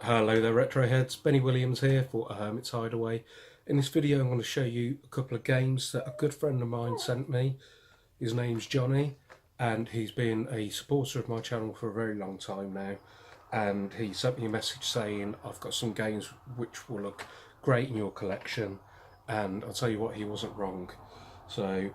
Hello there retro heads, Benny Williams here for A Hermit's Hideaway. In this video I'm going to show you a couple of games that a good friend of mine sent me. His name's Johnny and he's been a supporter of my channel for a very long time now, and he sent me a message saying I've got some games which will look great in your collection, and I'll tell you what, he wasn't wrong. So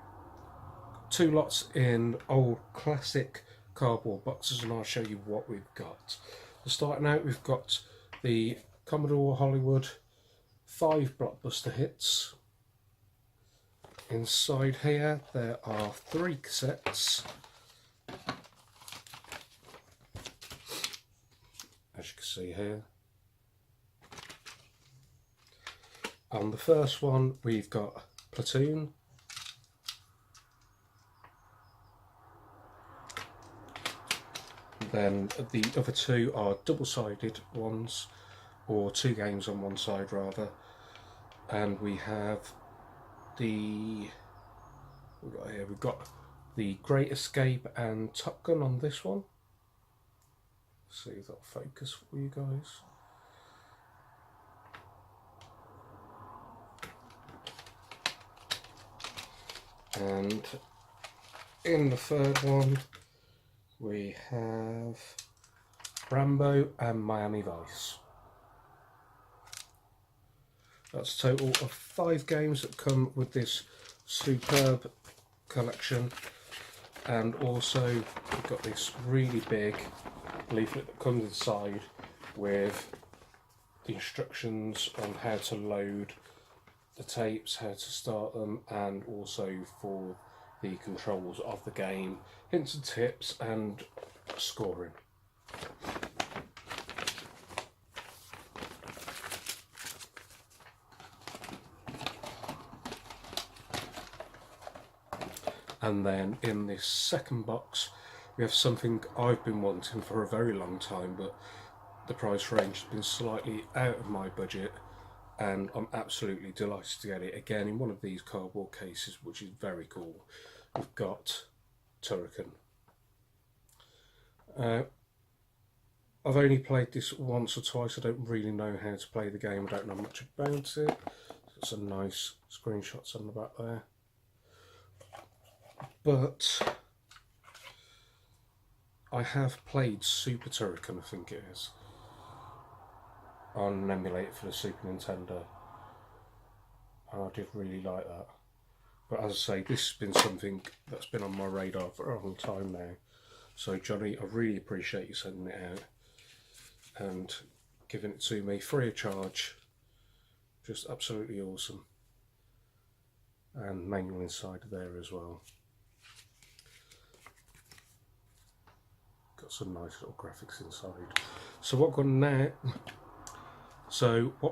two lots in old classic cardboard boxes and I'll show you what we've got. So starting out, we've got the Commodore Hollywood 5 blockbuster hits. Inside here there are 3 cassettes, as you can see here. On the first one we've got Platoon, then the other 2 are double-sided ones, or 2 games on one side rather, and we have we've got the Great Escape and Top Gun on this one. Let's see if that'll focus for you guys. And in the third one we have Rambo and Miami Vice. That's a total of 5 games that come with this superb collection, and also we've got this really big leaflet that comes inside with the instructions on how to load the tapes, how to start them, and also for the controls of the game, hints and tips and scoring. And then in this second box we have something I've been wanting for a very long time, but the price range has been slightly out of my budget, and I'm absolutely delighted to get it again in one of these cardboard cases, which is very cool. We've got Turrican. I've only played this once or twice. I don't really know how to play the game. I don't know much about it. Some nice screenshots on the back there. But I have played Super Turrican, I think it is, on an emulator for the Super Nintendo, and I did really like that. But as I say, this has been something that's been on my radar for a long time now. So Johnny, I really appreciate you sending it out and giving it to me free of charge. Just absolutely awesome. And manual inside there as well. Got some nice little graphics inside. So what we're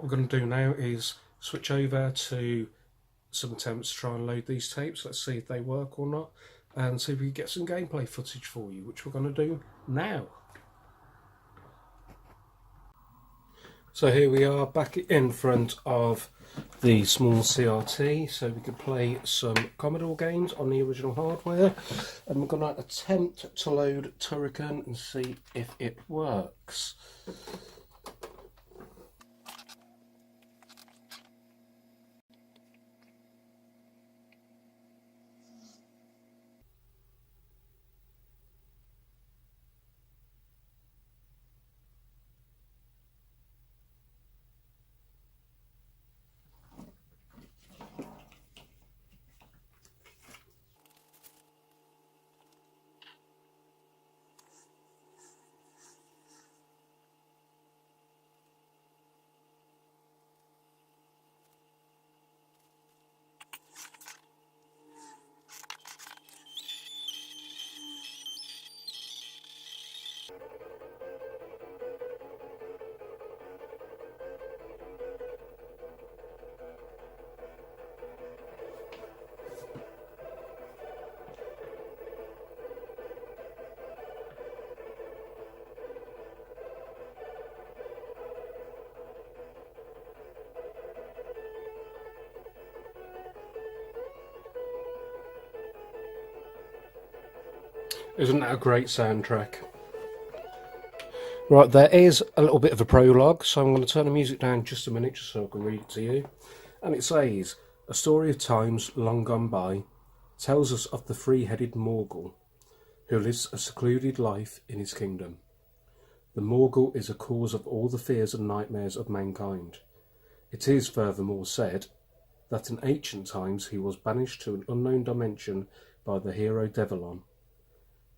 going to do now is switch over to some attempts to try and load these tapes. Let's see if they work or not, and see if we can get some gameplay footage for you, which we're going to do now. So here we are back in front of the small CRT, so we can play some Commodore games on the original hardware, and we're going to attempt to load Turrican and see if it works. Isn't that a great soundtrack? Right, there is a little bit of a prologue, so I'm going to turn the music down just a minute just so I can read it to you. And it says, "A story of times long gone by tells us of the three-headed Morgul, who lives a secluded life in his kingdom. The Morgul is a cause of all the fears and nightmares of mankind. It is furthermore said that in ancient times he was banished to an unknown dimension by the hero Devilon.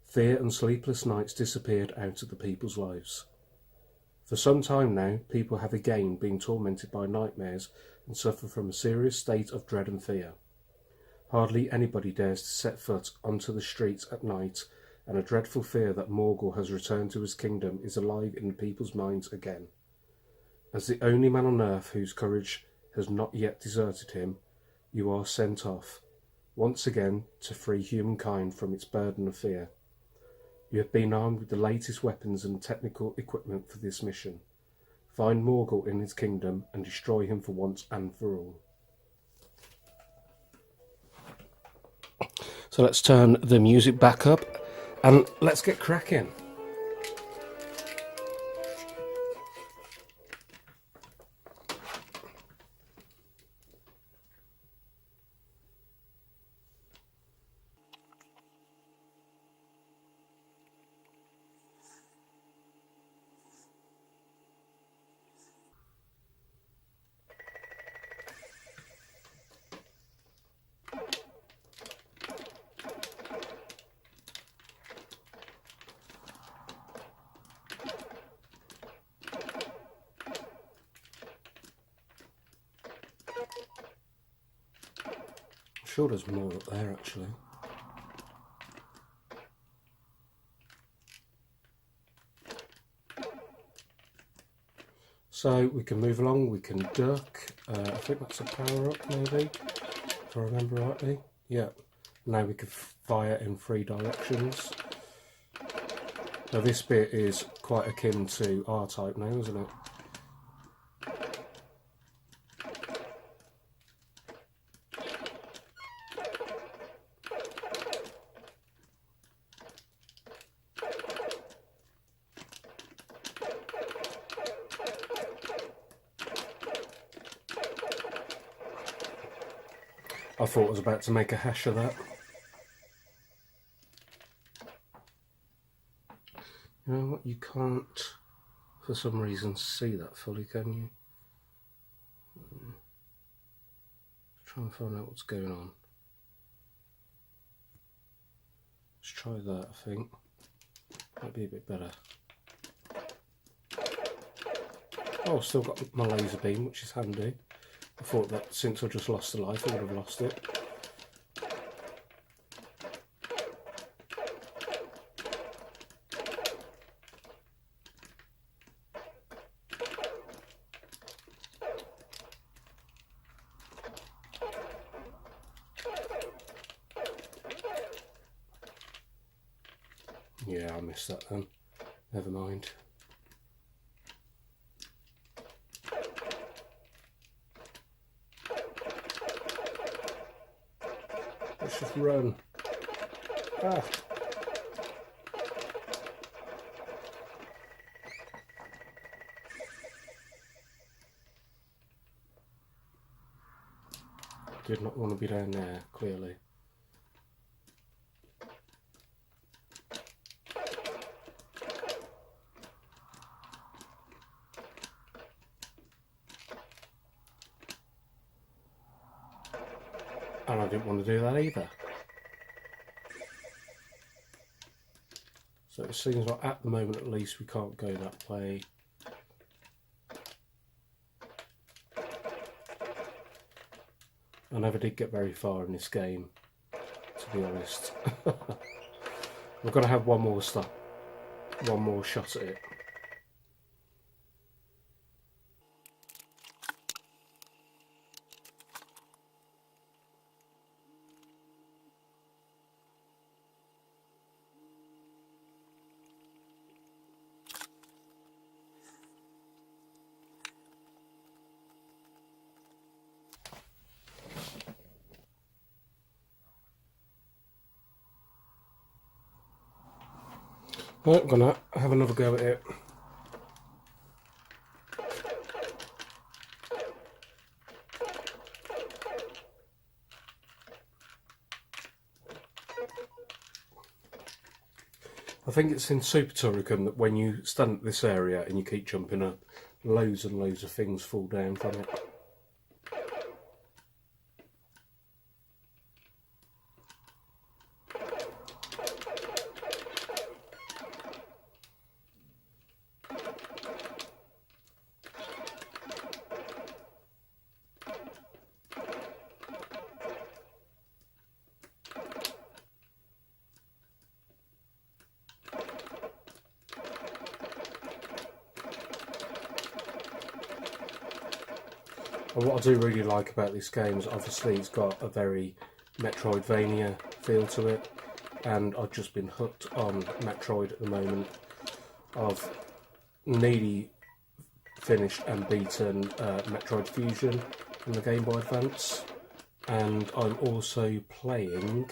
Fear and sleepless nights disappeared out of the people's lives. For some time now, people have again been tormented by nightmares and suffer from a serious state of dread and fear. Hardly anybody dares to set foot onto the streets at night, and a dreadful fear that Morgul has returned to his kingdom is alive in the people's minds again. As the only man on earth whose courage has not yet deserted him, you are sent off, once again, to free humankind from its burden of fear. You have been armed with the latest weapons and technical equipment for this mission. Find Morgul in his kingdom and destroy him for once and for all." So let's turn the music back up and let's get cracking. I'm sure there's more up there actually. So we can move along, we can duck. I think that's a power up maybe, if I remember rightly. Yeah. Now we can fire in 3 directions. Now this bit is quite akin to R-Type now, isn't it? I thought I was about to make a hash of that. You know what, you can't, for some reason, see that fully, can you? Let's try and find out what's going on. Let's try that, I think. Might be a bit better. Oh, I've still got my laser beam, which is handy. I thought that since I just lost the life, I would have lost it. Yeah, I missed that then. Never mind. Let's just run. Ah. Did not want to be down there, clearly. And I didn't want to do that either. So it seems like at the moment at least we can't go that way. I never did get very far in this game, to be honest. We're going to have one more shot at it. Right, I'm going to have another go at it. I think it's in Super Turrican that when you stand at this area and you keep jumping up, loads and loads of things fall down from it. And what I do really like about this game is obviously it's got a very Metroidvania feel to it, and I've just been hooked on Metroid at the moment. I've nearly finished and beaten Metroid Fusion on the Game Boy Advance, and I'm also playing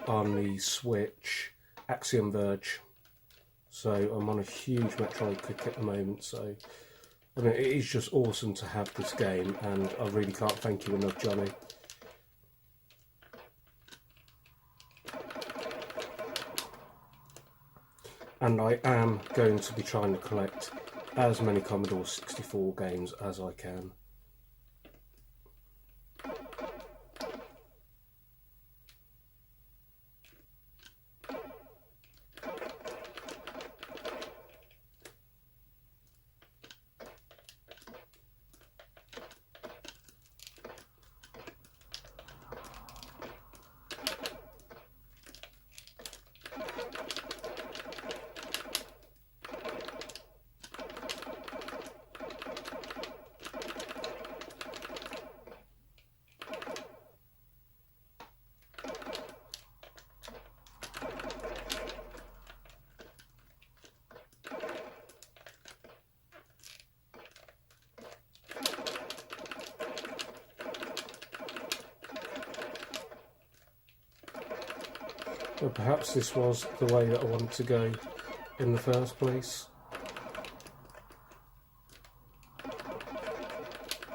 on the Switch Axiom Verge, so I'm on a huge Metroid kick at the moment. So I mean, it is just awesome to have this game, and I really can't thank you enough, Johnny. And I am going to be trying to collect as many Commodore 64 games as I can. Well, perhaps this was the way that I wanted to go in the first place.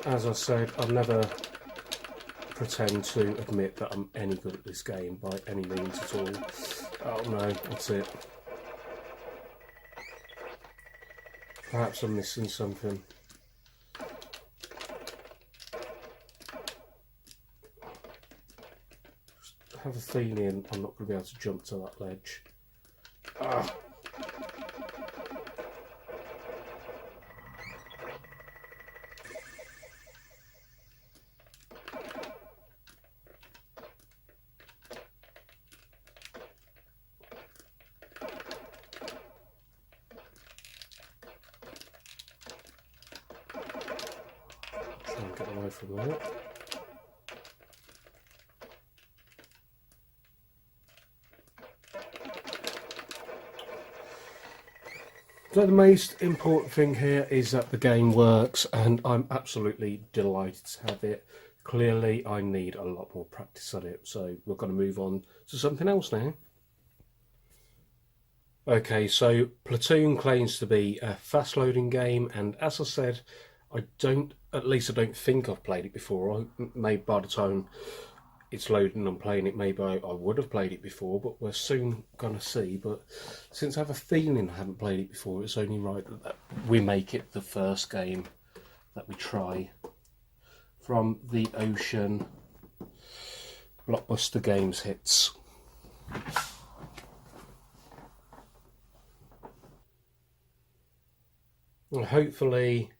As I said, I'll never pretend to admit that I'm any good at this game by any means at all. Oh no, that's it. Perhaps I'm missing something. I have a feeling I'm not going to be able to jump to that ledge. Ah. Try and get away from that. So the most important thing here is that the game works, and I'm absolutely delighted to have it. Clearly I need a lot more practice on it, so we're going to move on to something else now. Okay, so Platoon claims to be a fast loading game, and as I said, at least I don't think I've played it before. Maybe by the time it's loading and I'm playing it, maybe I would have played it before, but we're soon going to see. But since I have a feeling I haven't played it before, it's only right that we make it the first game that we try from the Ocean Blockbuster Games hits. And hopefully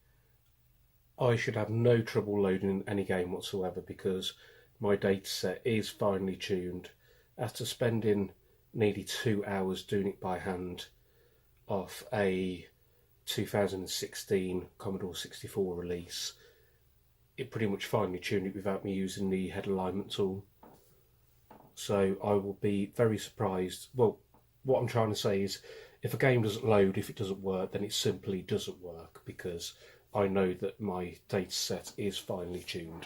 I should have no trouble loading any game whatsoever, because my dataset is finely tuned. After spending nearly 2 hours doing it by hand off a 2016 Commodore 64 release, it pretty much finely tuned it without me using the head alignment tool. So I will be very surprised. Well, what I'm trying to say is, if a game doesn't load, if it doesn't work, then it simply doesn't work, because I know that my dataset is finely tuned.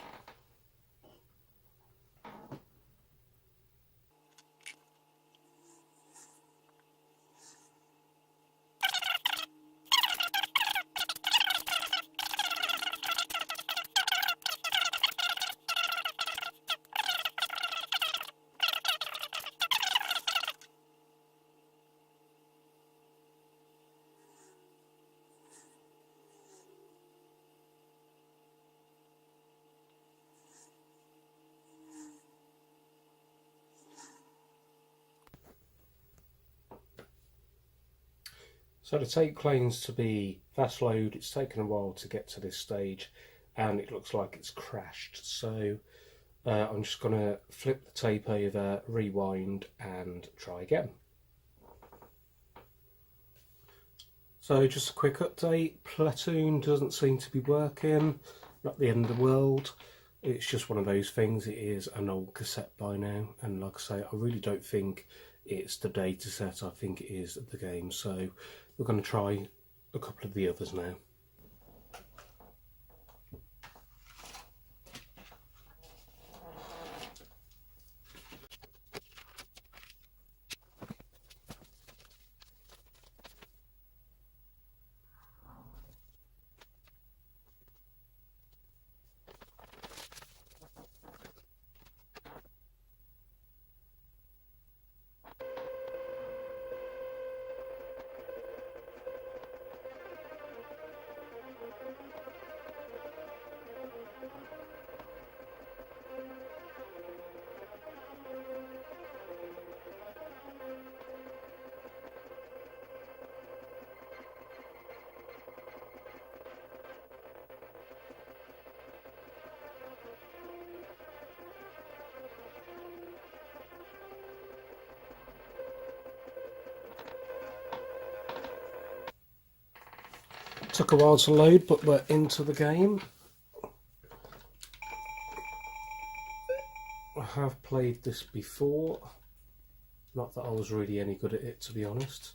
So the tape claims to be fast load. It's taken a while to get to this stage and it looks like it's crashed. So I'm just going to flip the tape over, rewind and try again. So just a quick update, Platoon doesn't seem to be working, not the end of the world. It's just one of those things. It is an old cassette by now, and like I say, I really don't think it's the data set, I think it is the game. So we're going to try a couple of the others now. Took a while to load, but we're into the game. I have played this before, not that I was really any good at it, to be honest.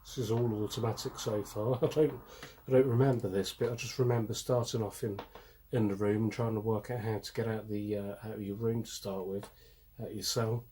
This is all automatic so far. I don't remember this bit. I just remember starting off in the room and trying to work out how to get out the out of your room to start with, out of your cell.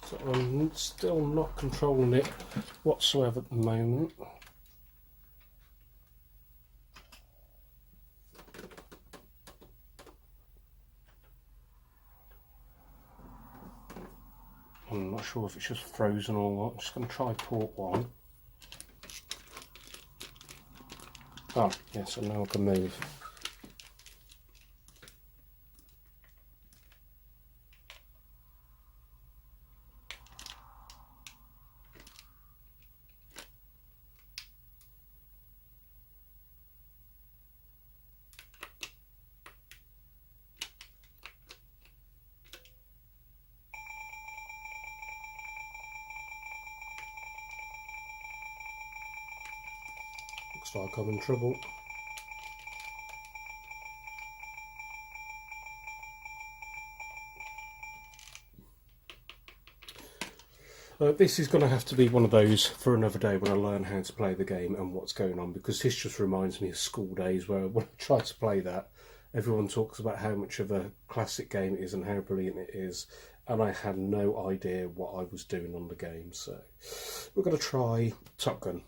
So I'm still not controlling it whatsoever at the moment. I'm not sure if it's just frozen or what. I'm just going to try port 1. Oh, yes, and now I can move. Looks like I'm in trouble. This is going to have to be one of those for another day when I learn how to play the game and what's going on, because this just reminds me of school days where when I try to play that, everyone talks about how much of a classic game it is and how brilliant it is, and I had no idea what I was doing on the game. So we're going to try Top Gun.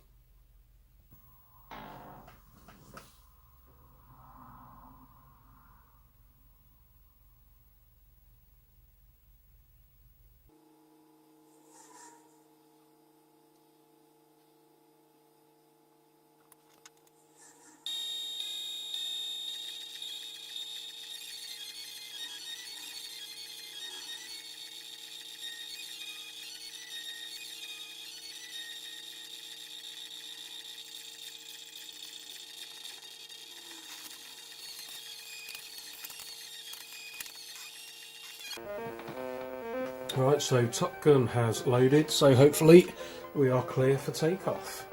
Right, so Top Gun has loaded, so hopefully we are clear for takeoff.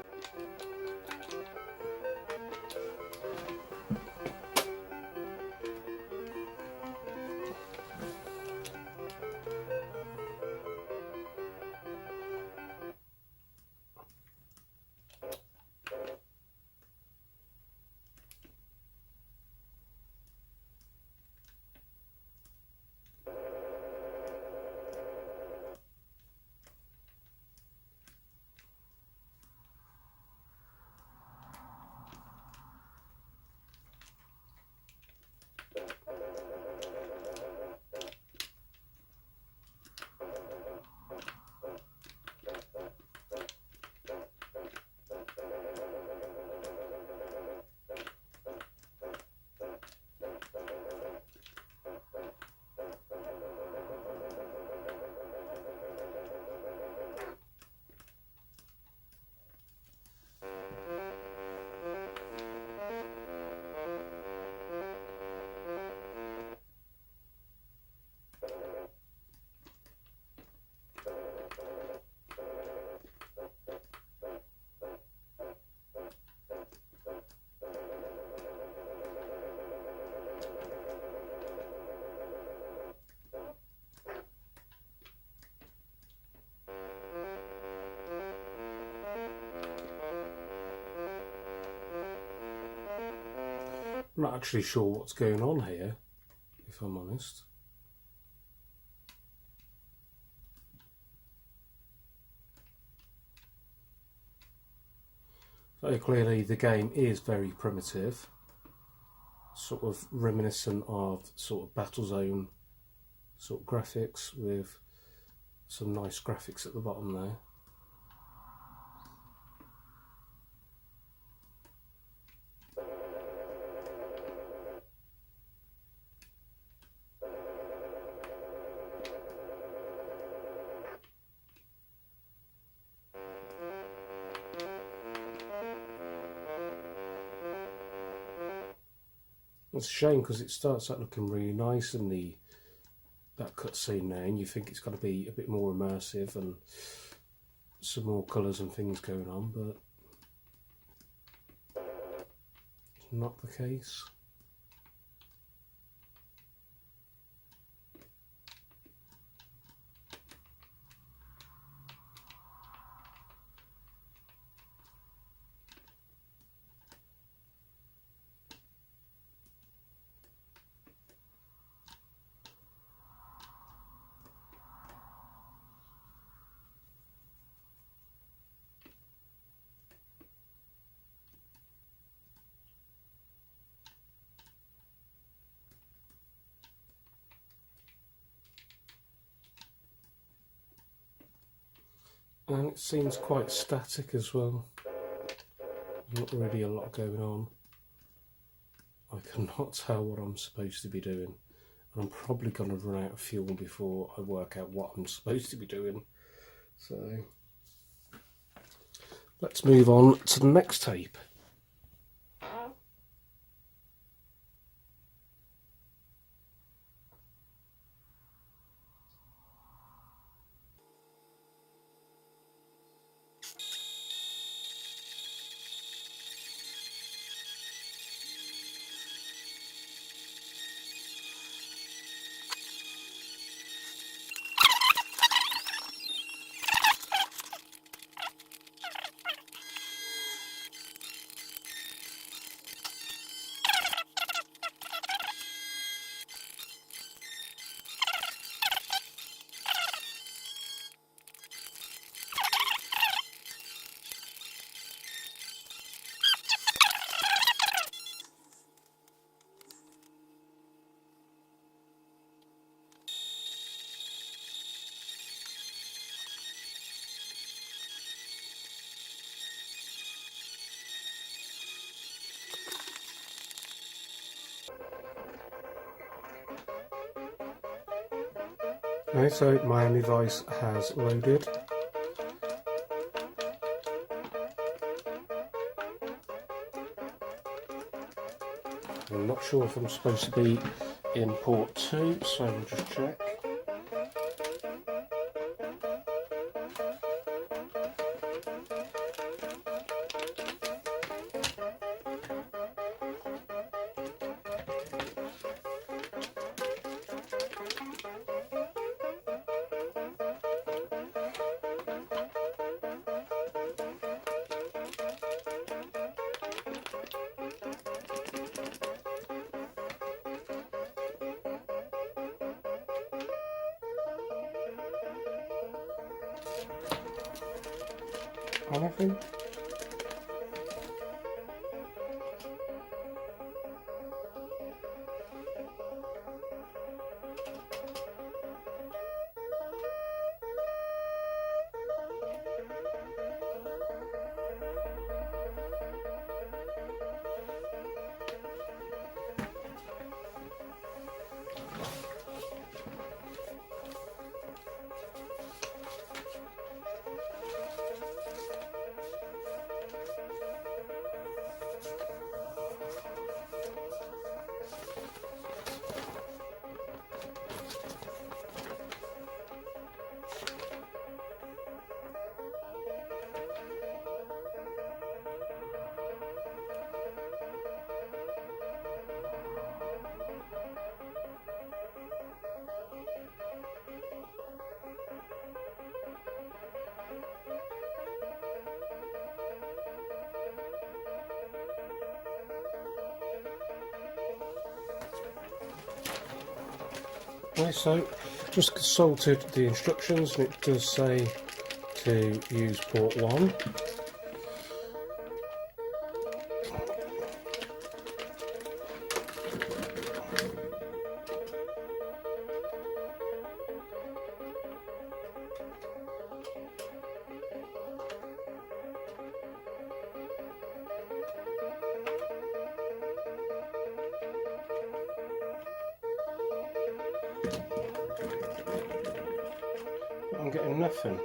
I'm not actually sure what's going on here, if I'm honest. So clearly the game is very primitive, sort of reminiscent of sort of Battlezone sort of graphics, with some nice graphics at the bottom there. It's a shame because it starts out looking really nice in that cutscene there, and you think it's going to be a bit more immersive and some more colours and things going on, but it's not the case. And it seems quite static as well. Not really a lot going on. I cannot tell what I'm supposed to be doing. And I'm probably going to run out of fuel before I work out what I'm supposed to be doing. So let's move on to the next tape. Okay, so my device has loaded. I'm not sure if I'm supposed to be in port 2, so we'll just check. Anything? Okay, so just consulted the instructions and it does say to use port 1. I'm getting nothing.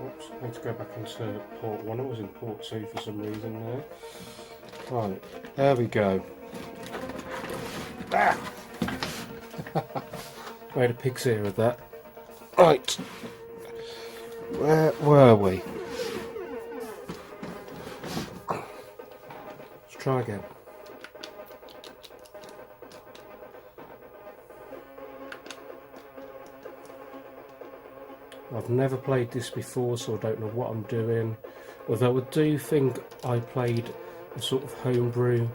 Oops, I need to go back into port 1. I was in port 2 for some reason there. Right, there we go. Ah! Made a pig's ear of that. Right, where were we? Let's try again. I've never played this before, so I don't know what I'm doing. Although I do think I played a sort of homebrew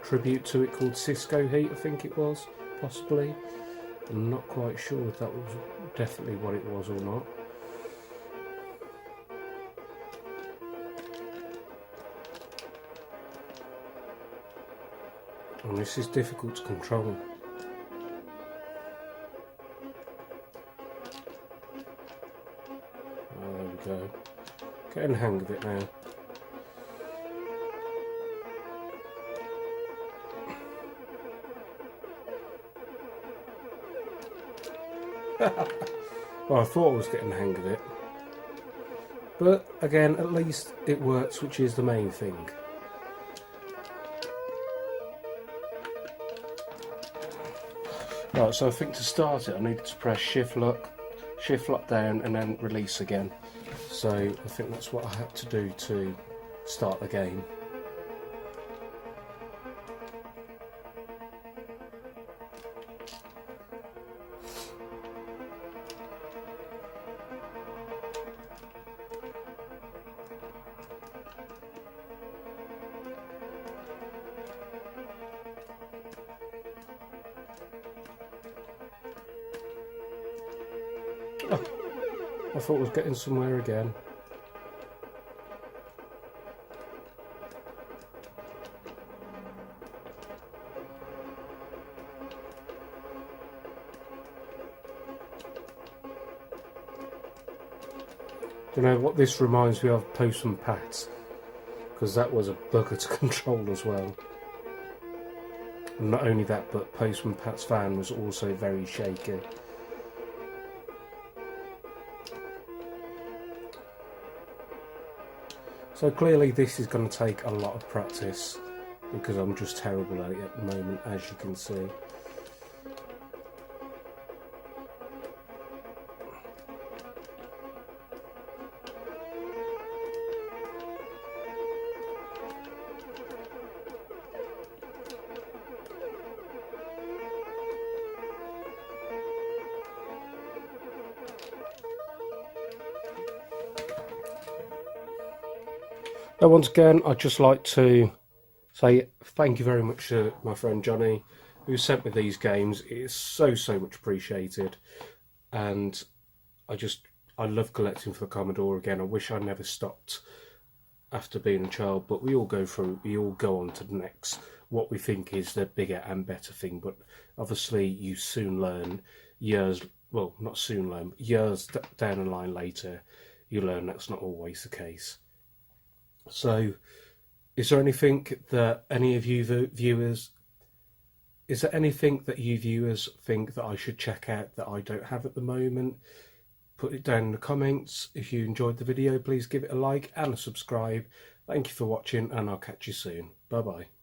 tribute to it called Cisco Heat, I think it was, possibly. I'm not quite sure if that was definitely what it was or not. And this is difficult to control. Oh, there we go. Getting the hang of it now. Well, I thought I was getting the hang of it. But again, at least it works, which is the main thing. Right, so I think to start it I needed to press shift lock down and then release again. So I think that's what I had to do to start the game. Oh, I thought I was getting somewhere again. You know what this reminds me of? Postman Pat, because that was a bugger to control as well. And not only that, but Postman Pat's van was also very shaky. So clearly this is going to take a lot of practice, because I'm just terrible at it at the moment, as you can see. Now, once again, I'd just like to say thank you very much to my friend Johnny, who sent me these games. It is so much appreciated, and I love collecting for the Commodore again. I wish I never stopped after being a child, but we all go on to the next, what we think is the bigger and better thing. But obviously you soon learn, years down the line later, you learn that's not always the case. So, is there anything that any of you viewers, is there anything that you viewers think that I should check out that I don't have at the moment? Put it down in the comments. If you enjoyed the video, please give it a like and a subscribe. Thank you for watching, and I'll catch you soon. Bye bye.